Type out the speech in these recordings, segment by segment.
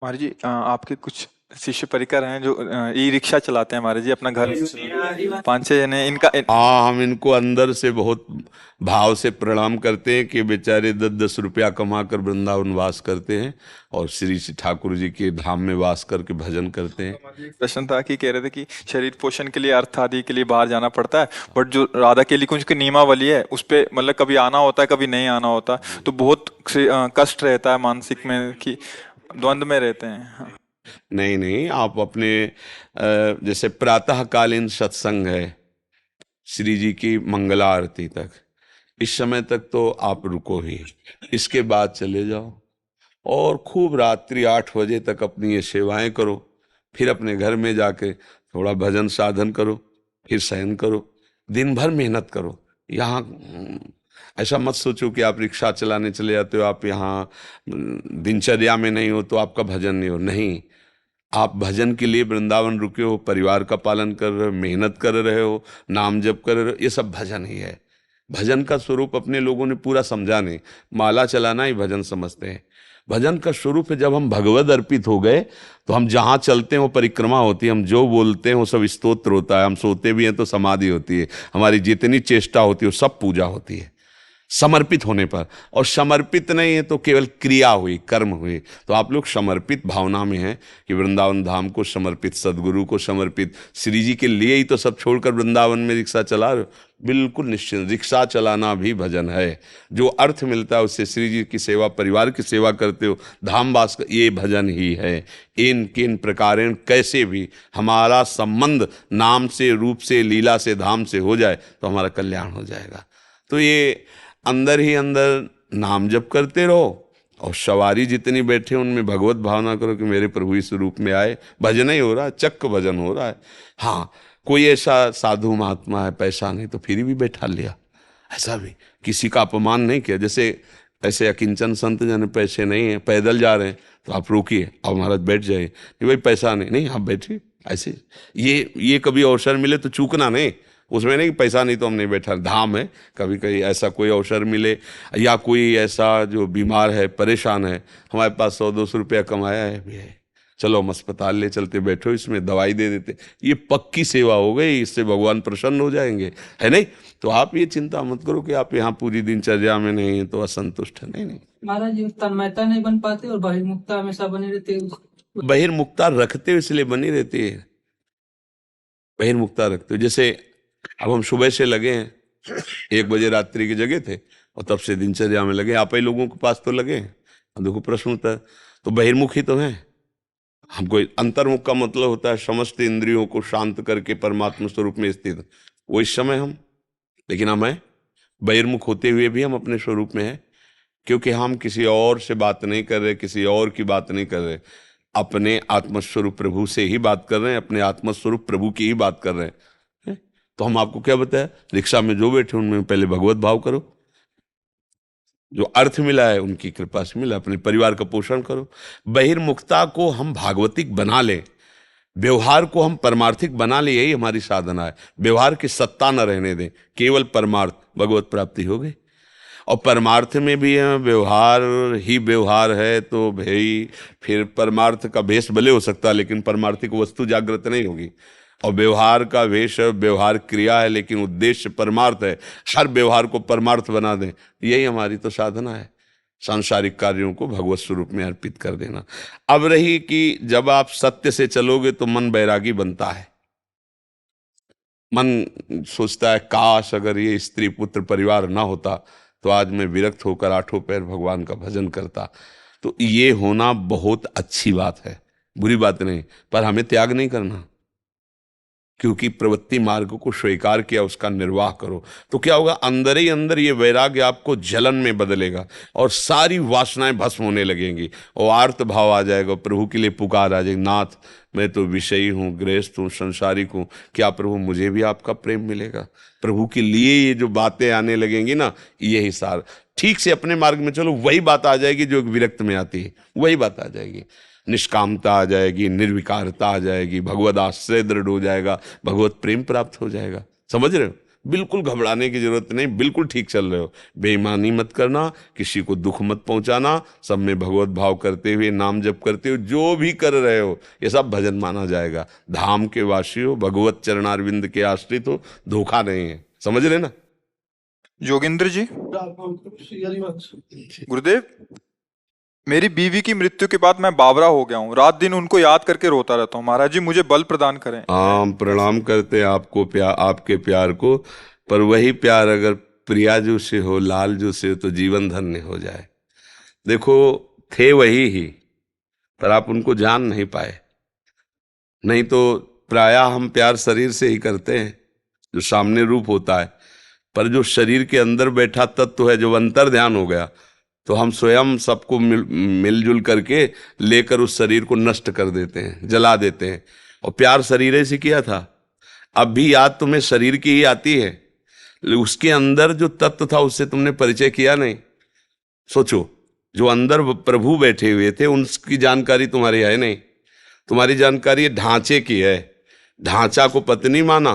हमारे जी आपके कुछ शिष्य परिकर हैं जो ई रिक्शा चलाते हैं हमारे जी अपना घर पाँच छः जने इनका हाँ, हम इनको अंदर से बहुत भाव से प्रणाम करते हैं कि बेचारे 10-10 रुपया कमा कर वृंदावन वास करते हैं और श्री श्री ठाकुर जी के धाम में वास करके भजन करते हैं। हमारे एक प्रश्न था कि कह रहे थे कि शरीर पोषण के लिए अर्थ आदि के लिए बाहर जाना पड़ता है, बट जो राधा केली कुंज की नियमावली है उस पे मतलब कभी आना होता है कभी नहीं आना होता, तो बहुत कष्ट रहता है मानसिक में कि द्वंद में रहते हैं। हाँ। नहीं नहीं, आप अपने जैसे प्रातःकालीन सत्संग है श्री जी की मंगला आरती तक, इस समय तक तो आप रुको ही, इसके बाद चले जाओ और खूब रात्रि 8 बजे तक अपनी ये सेवाएं करो। फिर अपने घर में जाके थोड़ा भजन साधन करो, फिर शयन करो, दिन भर मेहनत करो। यहाँ ऐसा मत सोचो कि आप रिक्शा चलाने चले जाते हो, आप यहाँ दिनचर्या में नहीं हो तो आपका भजन नहीं हो। नहीं, आप भजन के लिए वृंदावन रुके हो, परिवार का पालन कर रहे हो, मेहनत कर रहे हो, नाम जप कर रहे हो, ये सब भजन ही है। भजन का स्वरूप अपने लोगों ने पूरा समझा नहीं, माला चलाना ही भजन समझते हैं। भजन का स्वरूप है जब हम भगवद अर्पित हो गए तो हम जहाँ चलते हैं वो परिक्रमा होती है, हम जो बोलते हैं वो सब स्तोत्र होता है, हम सोते भी हैं तो समाधि होती है, हमारी जितनी चेष्टा होती है वो सब पूजा होती है समर्पित होने पर। और समर्पित नहीं है तो केवल क्रिया हुई, कर्म हुई। तो आप लोग समर्पित भावना में हैं कि वृंदावन धाम को समर्पित, सदगुरु को समर्पित, श्री जी के लिए ही तो सब छोड़कर वृंदावन में रिक्शा चला रहे हो। बिल्कुल निश्चित, रिक्शा चलाना भी भजन है। जो अर्थ मिलता है उससे श्री जी की सेवा, परिवार की सेवा करते हो, धाम वास, ये भजन ही है। इन किन प्रकारेण कैसे भी हमारा संबंध नाम से, रूप से, लीला से, धाम से हो जाए तो हमारा कल्याण हो जाएगा। तो ये अंदर ही अंदर नाम जप करते रहो और सवारी जितनी बैठे उनमें भगवत भावना करो कि मेरे प्रभु इस रूप में आए। भजन ही हो रहा है, चक्क भजन हो रहा है। हाँ, कोई ऐसा साधु महात्मा है, पैसा नहीं तो फिर भी बैठा लिया, ऐसा भी किसी का अपमान नहीं किया। जैसे ऐसे अकिंचन संत जन पैसे नहीं है, पैदल जा रहे हैं तो आप रोकिए, अब महाराज बैठ जाइए, नहीं भाई पैसा नहीं, नहीं आप बैठिए। ऐसे ये कभी अवसर मिले तो चूकना नहीं, उसमें नहीं कि पैसा नहीं तो हम नहीं बैठा। धाम है, कभी कभी ऐसा कोई अवसर मिले या कोई ऐसा जो बीमार है, परेशान है, हमारे पास 100-200 रुपया कमाया है भी है, चलो हम अस्पताल ले चलते, बैठो, इसमें दवाई दे देते, ये पक्की सेवा हो गई, इससे भगवान प्रसन्न हो जाएंगे, है नहीं। तो आप ये चिंता मत करो कि आप यहाँ पूरी दिनचर्या में नहीं है तो असंतुष्ट है, नहीं नहीं। महाराज जी तन्मयता नहीं बन पाती और बहिर्मुखता हमेशा बनी रहती है। बहिर्मुखता रखते हो इसलिए बनी रहती है, बहिर्मुखता रखते हो। जैसे अब हम सुबह से लगे हैं, 1 बजे रात्रि की जगह थे और तब से दिनचर्या में लगे, आप ही लोगों के पास तो लगे हैं। अब देखो प्रश्न होता है, तो बहिर्मुख ही तो है। हमको अंतर्मुख का मतलब होता है समस्त इंद्रियों को शांत करके परमात्मा स्वरूप में स्थित, वो इस समय हम, लेकिन हम हैं बहिर्मुख होते हुए भी हम अपने स्वरूप में हैं, क्योंकि हम किसी और से बात नहीं कर रहे, किसी और की बात नहीं कर रहे, अपने आत्मस्वरूप प्रभु से ही बात कर रहे हैं, अपने आत्मस्वरूप प्रभु की ही बात कर रहे हैं। तो हम आपको क्या बताया, रिक्शा में जो बैठे उनमें पहले भगवत भाव करो, जो अर्थ मिला है उनकी कृपा से मिला, अपने परिवार का पोषण करो। बहिर्मुखता को हम भागवतिक बना लें, व्यवहार को हम परमार्थिक बना ले, यही हमारी साधना है। व्यवहार की सत्ता न रहने दें, केवल परमार्थ, भगवत प्राप्ति हो गई। और परमार्थ में भी व्यवहार ही व्यवहार है तो भाई फिर परमार्थ का भेष भले हो सकता है लेकिन परमार्थिक वस्तु जागृत नहीं होगी। और व्यवहार का वेश व्यवहार क्रिया है लेकिन उद्देश्य परमार्थ है, हर व्यवहार को परमार्थ बना दें, यही हमारी तो साधना है, सांसारिक कार्यों को भगवत स्वरूप में अर्पित कर देना। अब रही कि जब आप सत्य से चलोगे तो मन बैरागी बनता है, मन सोचता है काश अगर ये स्त्री पुत्र परिवार ना होता तो आज मैं विरक्त होकर 8 पैर भगवान का भजन करता। तो ये होना बहुत अच्छी बात है, बुरी बात नहीं, पर हमें त्याग नहीं करना, क्योंकि प्रवृत्ति मार्ग को स्वीकार किया, उसका निर्वाह करो। तो क्या होगा, अंदर ही अंदर ये वैराग्य आपको जलन में बदलेगा और सारी वासनाएं भस्म होने लगेंगी और आर्त भाव आ जाएगा, प्रभु के लिए पुकार आ जाएगी, नाथ मैं तो विषयी हूँ, गृहस्थ हूँ, संसारिक हूँ, क्या प्रभु मुझे भी आपका प्रेम मिलेगा। प्रभु के लिए ये जो बातें आने लगेंगी ना, यही सार, ठीक से अपने मार्ग में चलो, वही बात आ जाएगी जो विरक्त में आती है, वही बात आ जाएगी। निष्कामता आ जाएगी, निर्विकारता आ जाएगी, भगवत आश्रय दृढ़ हो जाएगा, भगवत प्रेम प्राप्त हो जाएगा। समझ रहे हो, बिल्कुल घबराने की जरूरत नहीं, बिल्कुल ठीक चल रहे हो। बेईमानी मत करना, किसी को दुख मत पहुंचाना, सब में भगवत भाव करते हुए, नाम जप करते हुए जो भी कर रहे हो ये सब भजन माना जाएगा। धाम के वासी हो, भगवत चरणारविंद के आश्रित हो, धोखा नहीं है, समझ रहे ना। जोगिंद्र जी, गुरुदेव, मेरी बीवी की मृत्यु के बाद मैं बावरा हो गया हूँ। रात दिन उनको याद करके रोता रहता हूँ। महाराज जी मुझे बल प्रदान करें। हम प्रणाम करते हैं आपको, प्यार, आपके प्यार को। पर वही प्यार अगर प्रियाजू से हो, लालजू से हो, तो जीवन धन्य हो जाए। देखो, थे वही ही, पर आप उनको जान नहीं पाए। नहीं तो प्रायः हम प्यार शरीर से ही करते हैं, जो सामने रूप होता है। पर जो शरीर के अंदर बैठा तत्व है, जो अंतर ध्यान हो गया, तो हम स्वयं सबको मिलजुल करके लेकर उस शरीर को नष्ट कर देते हैं, जला देते हैं। और प्यार शरीर से किया था। अब भी याद तुम्हें शरीर की ही आती है, उसके अंदर जो तत्व था उससे तुमने परिचय किया नहीं। सोचो, जो अंदर प्रभु बैठे हुए थे उनकी जानकारी तुम्हारी है नहीं। तुम्हारी जानकारी ढांचे की है। ढांचा को पत्नी माना,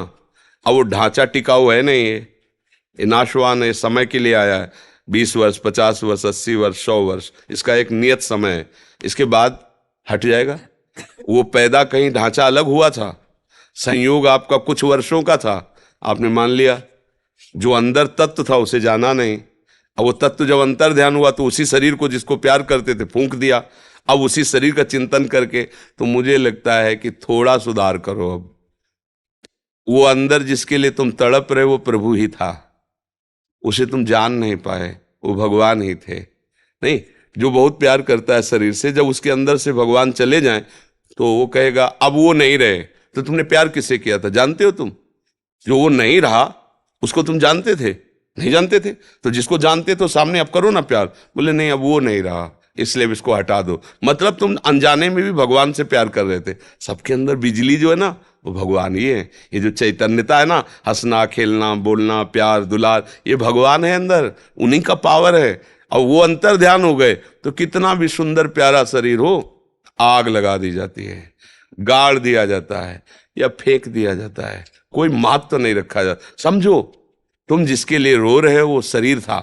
अब वो ढांचा टिकाऊ है नहीं, ये नाशवान है, समय के लिए आया है। 20 वर्ष, 50 वर्ष, 80 वर्ष, 100 वर्ष, इसका एक नियत समय है, इसके बाद हट जाएगा। वो पैदा कहीं ढांचा अलग हुआ था, संयोग आपका कुछ वर्षों का था, आपने मान लिया। जो अंदर तत्व था उसे जाना नहीं। अब वो तत्व जब अंतर ध्यान हुआ तो उसी शरीर को जिसको प्यार करते थे फूंक दिया। अब उसी शरीर का चिंतन करके तो मुझे लगता है कि थोड़ा सुधार करो। अब वो अंदर जिसके लिए तुम तड़प रहे वो प्रभु ही था, उसे तुम जान नहीं पाए, वो भगवान ही थे। नहीं, जो बहुत प्यार करता है शरीर से, जब उसके अंदर से भगवान चले जाएं तो वो कहेगा अब वो नहीं रहे। तो तुमने प्यार किससे किया था जानते हो तुम? जो वो नहीं रहा उसको तुम जानते थे? नहीं जानते थे। तो जिसको जानते तो सामने अब करो ना प्यार। बोले नहीं, अब वो नहीं रहा, इसलिए इसको हटा दो। मतलब तुम अनजाने में भी भगवान से प्यार कर रहे थे। सबके अंदर बिजली जो है ना वो भगवान ही है। ये जो चैतन्यता है ना, हंसना, खेलना, बोलना, प्यार, दुलार, ये भगवान है अंदर, उन्हीं का पावर है। और वो अंतर ध्यान हो गए तो कितना भी सुंदर प्यारा शरीर हो, आग लगा दी जाती है, गाड़ दिया जाता है या फेंक दिया जाता है, कोई महत्व तो नहीं रखा जाता। समझो, तुम जिसके लिए रो रहे हो वो शरीर था,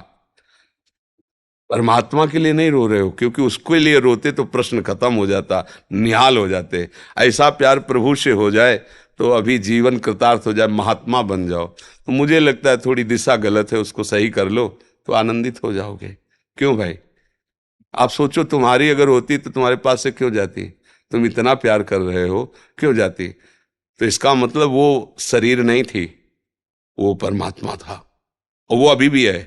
परमात्मा के लिए नहीं रो रहे हो, क्योंकि उसके लिए रोते तो प्रश्न खत्म हो जाता, निहाल हो जाते। ऐसा प्यार प्रभु से हो जाए तो अभी जीवन कृतार्थ हो जाए, महात्मा बन जाओ। तो मुझे लगता है थोड़ी दिशा गलत है, उसको सही कर लो तो आनंदित हो जाओगे। क्यों भाई? आप सोचो, तुम्हारी अगर होती तो तुम्हारे पास से क्यों जाती? तुम इतना प्यार कर रहे हो, क्यों जाती? तो इसका मतलब वो शरीर नहीं थी, वो परमात्मा था, और वो अभी भी है।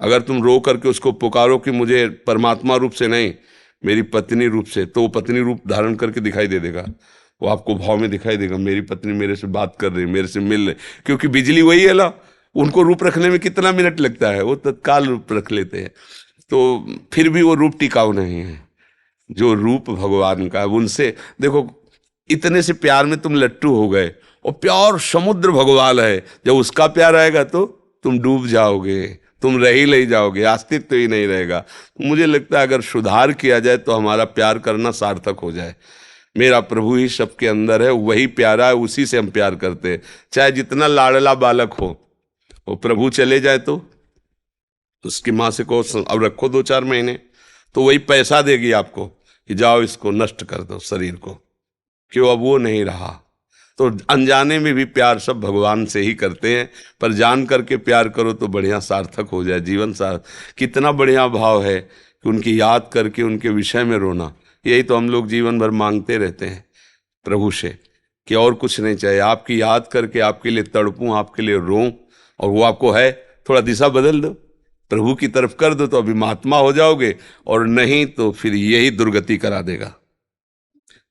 अगर तुम रो करके उसको पुकारो कि मुझे परमात्मा रूप से नहीं, मेरी पत्नी रूप से, तो वो पत्नी रूप धारण करके दिखाई दे देगा। वो आपको भाव में दिखाई देगा, मेरी पत्नी मेरे से बात कर रही, मेरे से मिल रही। क्योंकि बिजली वही है ना, उनको रूप रखने में कितना मिनट लगता है, वो तत्काल रूप रख लेते हैं। तो फिर भी वो रूप टिकाऊ नहीं है। जो रूप भगवान का है उनसे देखो, इतने से प्यार में तुम लट्टू हो गए, और प्यार समुद्र भगवान है। जब उसका प्यार आएगा तो तुम डूब जाओगे, तुम रह ही नहीं जाओगे, अस्तित्व तो ही नहीं रहेगा। मुझे लगता है अगर सुधार किया जाए तो हमारा प्यार करना सार्थक हो जाए। मेरा प्रभु ही सबके अंदर है, वही प्यारा है, उसी से हम प्यार करते हैं। चाहे जितना लाडला बालक हो, वो प्रभु चले जाए तो उसकी माँ से कहो अब रखो 2-4 महीने, तो वही पैसा देगी आपको कि जाओ इसको नष्ट कर दो शरीर को। क्यों? अब वो नहीं रहा। तो अनजाने में भी प्यार सब भगवान से ही करते हैं, पर जान करके प्यार करो तो बढ़िया सार्थक हो जाए जीवन। कितना बढ़िया भाव है कि उनकी याद करके उनके विषय में रोना। यही तो हम लोग जीवन भर मांगते रहते हैं प्रभु से, कि और कुछ नहीं चाहिए, आपकी याद करके आपके लिए तड़पूं, आपके लिए रोऊं, और वो आपको है। थोड़ा दिशा बदल दो, प्रभु की तरफ कर दो, तो अभी महात्मा हो जाओगे, और नहीं तो फिर यही दुर्गति करा देगा।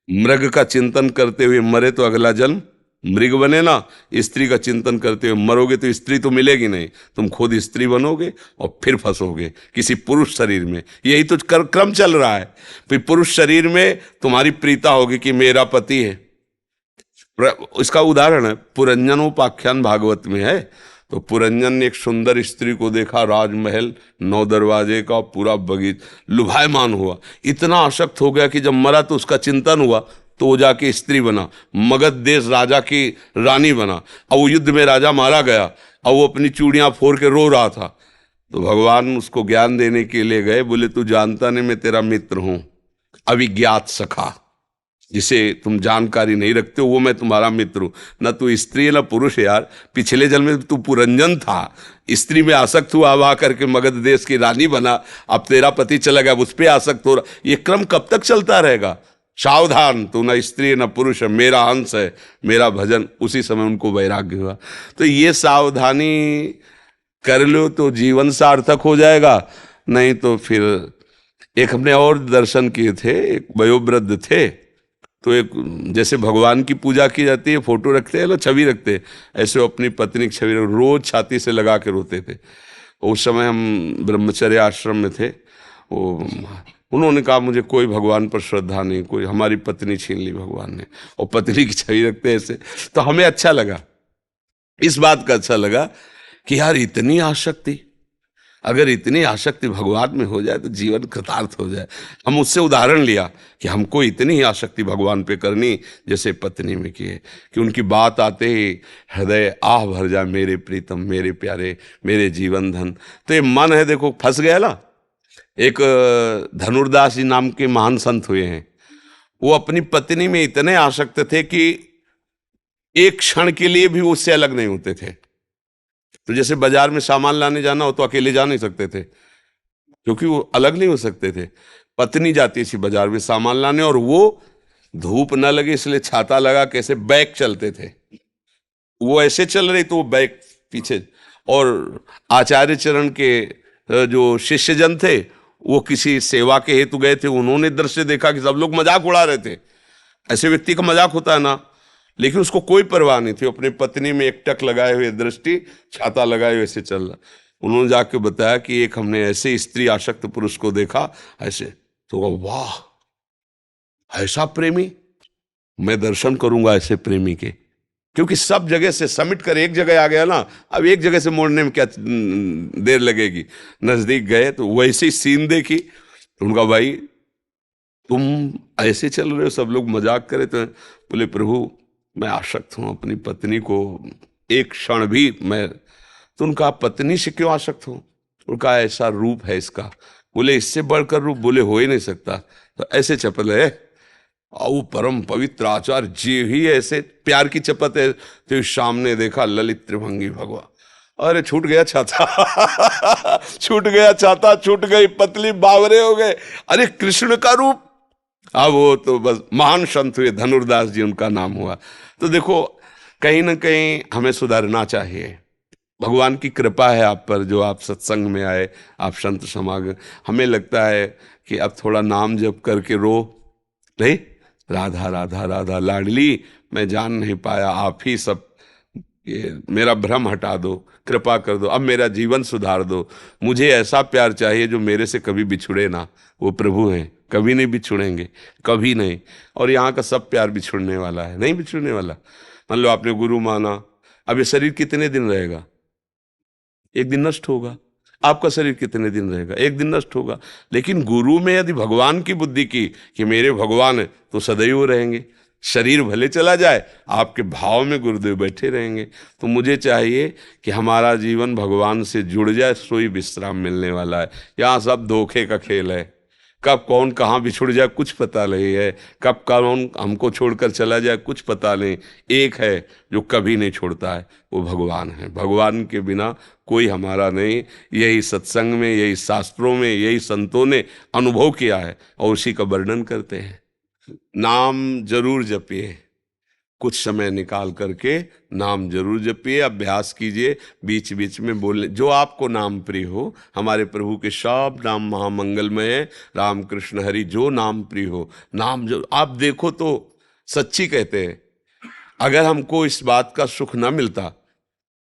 मृग का चिंतन करते हुए मरे तो अगला जन्म मृग बने ना, स्त्री का चिंतन करते हुए मरोगे तो स्त्री तो मिलेगी नहीं, तुम खुद स्त्री बनोगे और फिर फंसोगे किसी पुरुष शरीर में। यही तो क्रम चल रहा है। फिर पुरुष शरीर में तुम्हारी प्रीता होगी कि मेरा पति है। इसका उदाहरण है पुरंजनोपाख्यान भागवत में है। तो पुरंजन ने एक सुंदर स्त्री को देखा, राजमहल 9 दरवाजे का, पूरा बगीचा, लुभायमान हुआ, इतना आसक्त हो गया कि जब मरा तो उसका चिंतन हुआ, तो वो जाके स्त्री बना, मगध देश राजा की रानी बना। अब वो युद्ध में राजा मारा गया। और वो अपनी चूड़ियां फोड़ के रो रहा था। तो भगवान उसको ज्ञान देने के लिए गए, बोले तू जानता नहीं मैं तेरा मित्र हूं, अविज्ञात सखा, जिसे तुम जानकारी नहीं रखते हो वो मैं तुम्हारा मित्र हूं। न तू स्त्री है न पुरुष है यार, पिछले जन्म में तू पुरंजन था, स्त्री में आसक्त हुआ, अब आकर के मगध देश की रानी बना, अब तेरा पति चला गया, उस पर आसक्त हो रहा। ये क्रम कब तक चलता रहेगा? सावधान, तू न स्त्री है न पुरुष है, मेरा अंश है, मेरा भजन। उसी समय उनको वैराग्य हुआ। तो ये सावधानी कर लो तो जीवन सार्थक हो जाएगा, नहीं तो फिर। एक हमने और दर्शन किए थे, एक वयोवृद्ध थे, तो एक जैसे भगवान की पूजा की जाती है, फोटो रखते हैं लोग, छवि रखते हैं, ऐसे वो अपनी पत्नी की छवि रोज छाती से लगा के रोते थे। उस समय हम ब्रह्मचर्य आश्रम में थे। वो उन्होंने कहा मुझे कोई भगवान पर श्रद्धा नहीं, कोई, हमारी पत्नी छीन ली भगवान ने, और पत्नी की छवि रखते हैं ऐसे। तो हमें अच्छा लगा, इस बात का अच्छा लगा कि यार इतनी आसक्ति, अगर इतनी आसक्ति भगवान में हो जाए तो जीवन कृतार्थ हो जाए। हम उससे उदाहरण लिया कि हमको इतनी ही आसक्ति भगवान पे करनी जैसे पत्नी में की है, कि उनकी बात आते ही हृदय आह भर जाए, मेरे प्रीतम, मेरे प्यारे, मेरे जीवन धन। तो ये मन है, देखो फंस गया ना। एक धनुर्दास जी नाम के महान संत हुए हैं, वो अपनी पत्नी में इतने आसक्त थे कि एक क्षण के लिए भी उससे अलग नहीं होते थे। तो जैसे बाजार में सामान लाने जाना हो तो अकेले जा नहीं सकते थे, क्योंकि वो अलग नहीं हो सकते थे। पत्नी जाती थी बाजार में सामान लाने, और वो धूप न लगे इसलिए छाता लगा कैसे बैक चलते थे। वो ऐसे चल रही तो वो बैक पीछे। और आचार्य चरण के जो शिष्यजन थे वो किसी सेवा के हेतु गए थे, उन्होंने दृश्य देखा कि सब लोग मजाक उड़ा रहे थे। ऐसे व्यक्ति का मजाक होता है ना, लेकिन उसको कोई परवाह नहीं थी, अपने पत्नी में एक टक लगाए हुए दृष्टि, छाता लगाए हुए ऐसे चल रहा। उन्होंने जाके बताया कि एक हमने ऐसे स्त्री आसक्त पुरुष को देखा ऐसे। तो वाह, ऐसा प्रेमी, मैं दर्शन करूंगा ऐसे प्रेमी के। क्योंकि सब जगह से समिट कर एक जगह आ गया ना, अब एक जगह से मोड़ने में क्या देर लगेगी। नजदीक गए तो वैसी सीन देखी, तो उनका भाई तुम ऐसे चल रहे हो, सब लोग मजाक करे। तो बोले प्रभु मैं आसक्त हूं अपनी पत्नी को, एक क्षण भी मैं। तो उनका पत्नी से क्यों आसक्त हो? उनका ऐसा रूप है इसका। बोले इससे बढ़कर रूप बोले हो ही नहीं सकता। तो ऐसे चपल है, आओ परम पवित्र आचार्य जी ही ऐसे प्यार की चपत है। तो सामने देखा ललित त्रिभंगी भगवान, अरे छूट गया छाता छूट गया छाता, छूट गई पतली, बावरे हो गए। अरे कृष्ण का रूप। अब वो तो बस महान संत हुए, धनुर्दास जी उनका नाम हुआ। तो देखो कहीं ना कहीं हमें सुधरना चाहिए। भगवान की कृपा है आप पर, जो आप सत्संग में आए, आप संत समागम। हमें लगता है कि अब थोड़ा नाम जप करके रो नहीं, राधा राधा राधा लाडली, मैं जान नहीं पाया, आप ही सब, ये मेरा भ्रम हटा दो, कृपा कर दो, अब मेरा जीवन सुधार दो। मुझे ऐसा प्यार चाहिए जो मेरे से कभी बिछुड़े ना। वो प्रभु हैं, कभी नहीं बिछुड़ेंगे, कभी नहीं। और यहाँ का सब प्यार बिछुड़ने वाला है, नहीं बिछुड़ने वाला। मान लो आपने गुरु माना, अब ये शरीर कितने दिन रहेगा? एक दिन नष्ट होगा। आपका शरीर कितने दिन रहेगा? एक दिन नष्ट होगा। लेकिन गुरु में यदि भगवान की बुद्धि की कि मेरे भगवान है, तो सदैव रहेंगे। शरीर भले चला जाए, आपके भाव में गुरुदेव बैठे रहेंगे। तो मुझे चाहिए कि हमारा जीवन भगवान से जुड़ जाए, सोई विश्राम मिलने वाला है। यहाँ सब धोखे का खेल है, कब कौन कहाँ बिछुड़ जाए कुछ पता नहीं है, कब कौन हमको छोड़कर चला जाए कुछ पता नहीं। एक है जो कभी नहीं छोड़ता है, वो भगवान है। भगवान के बिना कोई हमारा नहीं। यही सत्संग में, यही शास्त्रों में, यही संतों ने अनुभव किया है और उसी का वर्णन करते हैं। नाम जरूर जपिए, कुछ समय निकाल करके नाम जरूर जपिए, अभ्यास कीजिए, बीच बीच में बोलने। जो आपको नाम प्रिय हो, हमारे प्रभु के सब नाम महामंगलमय है। राम कृष्ण हरि जो नाम प्रिय हो, नाम जो आप देखो तो सच्ची कहते हैं। अगर हमको इस बात का सुख न मिलता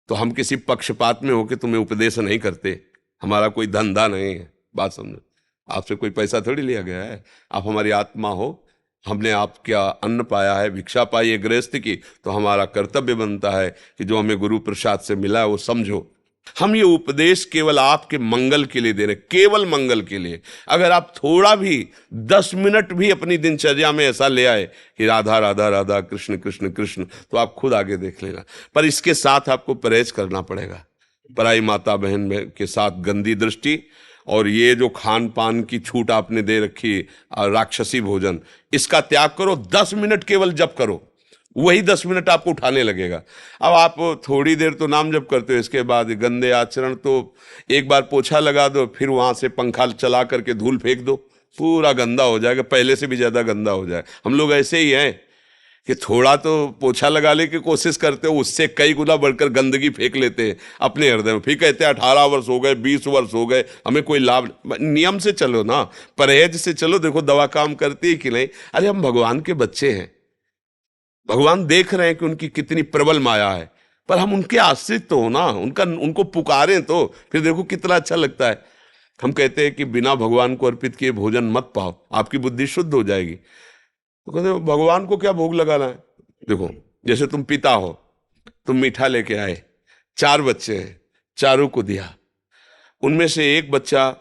तो हम किसी पक्षपात में होकर तुम्हें उपदेश नहीं करते। हमारा कोई धंधा नहीं है, बात समझो। आपसे कोई पैसा थोड़ी लिया गया है, आप हमारी आत्मा हो। हमने आपका अन्न पाया है, भिक्षा पाई है गृहस्थ की, तो हमारा कर्तव्य बनता है कि जो हमें गुरु प्रसाद से मिला है वो समझो। हम ये उपदेश केवल आपके मंगल के लिए दे रहे, केवल मंगल के लिए। अगर आप थोड़ा भी 10 मिनट भी अपनी दिनचर्या में ऐसा ले आए कि राधा राधा राधा, कृष्ण कृष्ण कृष्ण, तो आप खुद आगे देख लेना। पर इसके साथ आपको परहेज करना पड़ेगा। पराई माता बहन के साथ गंदी दृष्टि, और ये जो खान पान की छूट आपने दे रखी, राक्षसी भोजन, इसका त्याग करो। 10 मिनट केवल जप करो, वही 10 मिनट आपको उठाने लगेगा। अब आप थोड़ी देर तो नाम जप करते हो, इसके बाद गंदे आचरण, तो एक बार पोछा लगा दो, फिर वहां से पंखा चला करके धूल फेंक दो, पूरा गंदा हो जाएगा, पहले से भी ज्यादा गंदा हो जाए। हम लोग ऐसे ही हैं कि थोड़ा तो पोछा लगाने की कोशिश करते हो, उससे कई गुना बढ़कर गंदगी फेंक लेते हैं अपने हृदय में। फिर कहते हैं 18 वर्ष हो गए, 20 वर्ष हो गए, हमें कोई लाभ। नियम से चलो ना, परहेज से चलो। देखो दवा काम करती है कि नहीं। अरे हम भगवान के बच्चे हैं, भगवान देख रहे हैं कि उनकी कितनी प्रबल माया है, पर हम उनके आश्रित तो हो ना, उनको पुकारें तो फिर देखो कितना अच्छा लगता है। हम कहते हैं कि बिना भगवान को अर्पित किए भोजन मत पाओ, आपकी बुद्धि शुद्ध हो जाएगी। तो कहते भगवान को क्या भोग लगाना है। देखो जैसे तुम पिता हो, तुम मीठा लेके आए, 4 बच्चे हैं, चारों को दिया, उनमें से एक बच्चा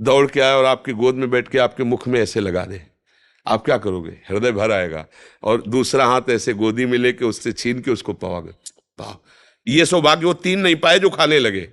दौड़ के आया और आपकी गोद में बैठ के आपके मुख में ऐसे लगा दे, आप क्या करोगे? हृदय भर आएगा। और दूसरा हाथ ऐसे गोदी में लेके उससे छीन के उसको पाओगे। ये सौभाग्य वो 3 नहीं पाए जो खाने लगे।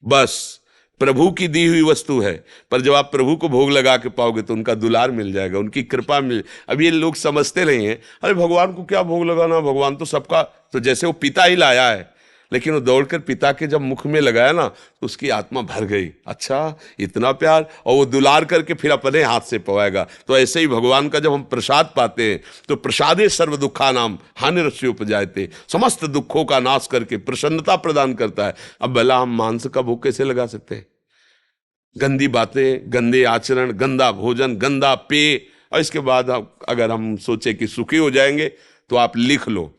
बस प्रभु की दी हुई वस्तु है, पर जब आप प्रभु को भोग लगा के पाओगे तो उनका दुलार मिल जाएगा, उनकी कृपा मिल। अब ये लोग समझते नहीं हैं, अरे भगवान को क्या भोग लगाना, भगवान तो सबका, तो जैसे वो पिता ही लाया है, लेकिन वो दौड़कर पिता के जब मुख में लगाया ना तो उसकी आत्मा भर गई। अच्छा इतना प्यार, और वो दुलार करके फिर अपने हाथ से पवाएगा। तो ऐसे ही भगवान का जब हम प्रसाद पाते हैं तो प्रसादे सर्व दुखा नाम हानिरस्य उपजायते, समस्त दुखों का नाश करके प्रसन्नता प्रदान करता है। अब भला हम मांस का भोग कैसे लगा सकते हैं? गंदी बातें, गंदे आचरण, गंदा भोजन, गंदा पेय। और इसके बाद अगर हम सोचे कि सुखी हो जाएंगे तो आप लिख लो,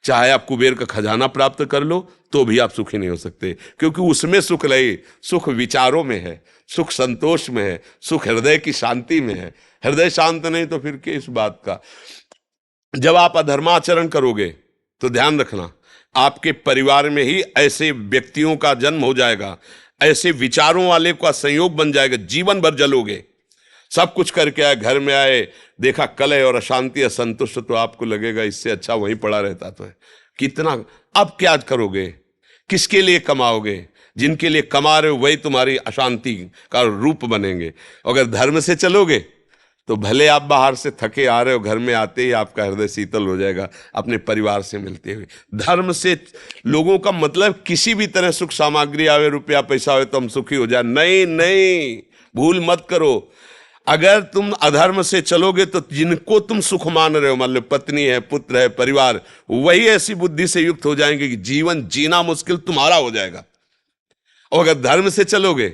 चाहे आप कुबेर का खजाना प्राप्त कर लो तो भी आप सुखी नहीं हो सकते, क्योंकि उसमें सुख नहीं, सुख विचारों में है, सुख संतोष में है, सुख हृदय की शांति में है। हृदय शांत नहीं तो फिर किस बात का। जब आप अधर्माचरण करोगे तो ध्यान रखना, आपके परिवार में ही ऐसे व्यक्तियों का जन्म हो जाएगा, ऐसे विचारों वाले का संयोग बन जाएगा, जीवन भर जलोगे। सब कुछ करके आए, घर में आए, देखा कलह और अशांति, असंतुष्ट, तो आपको लगेगा इससे अच्छा वहीं पड़ा रहता तो है। कितना अब क्या करोगे? किसके लिए कमाओगे? जिनके लिए कमा रहे हो वही तुम्हारी अशांति का रूप बनेंगे। अगर धर्म से चलोगे तो भले आप बाहर से थके आ रहे हो, घर में आते ही आपका हृदय शीतल हो जाएगा अपने परिवार से मिलते हुए। धर्म से लोगों का मतलब किसी भी तरह सुख सामग्री आवे, रुपया पैसा आवे तो हम सुखी हो जाए, नहीं नहीं, भूल मत करो। अगर तुम अधर्म से चलोगे तो जिनको तुम सुख मान रहे हो, मान लो पत्नी है, पुत्र है, परिवार, वही ऐसी बुद्धि से युक्त हो जाएंगे कि जीवन जीना मुश्किल तुम्हारा हो जाएगा। और अगर धर्म से चलोगे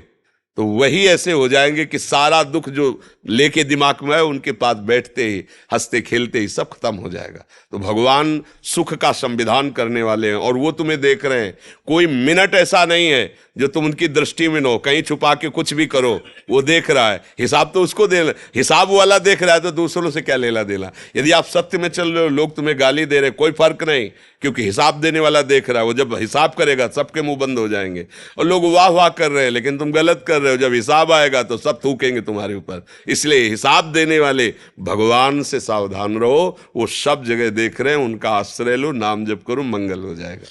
तो वही ऐसे हो जाएंगे कि सारा दुख जो लेके दिमाग में है उनके पास बैठते ही, हंसते खेलते ही सब खत्म हो जाएगा। तो भगवान सुख का संविधान करने वाले हैं और वो तुम्हें देख रहे हैं। कोई मिनट ऐसा नहीं है जो तुम उनकी दृष्टि में न हो, कहीं छुपा के कुछ भी करो, वो देख रहा है। हिसाब तो उसको देना, हिसाब वाला देख रहा है तो दूसरों से क्या लेना देना। यदि आप सत्य में चल रहे हो, लोग तुम्हें गाली दे रहे, कोई फर्क नहीं, क्योंकि हिसाब देने वाला देख रहा है। वो जब हिसाब करेगा सबके मुंह बंद हो जाएंगे। और लोग वाह वाह कर रहे हैं लेकिन तुम गलत कर रहे हो, जब हिसाब आएगा तो सब थूकेंगे तुम्हारे ऊपर। इसलिए हिसाब देने वाले भगवान से सावधान रहो, वो सब जगह देख रहे हैं, उनका आश्रय लो, नाम जप करो, मंगल हो जाएगा।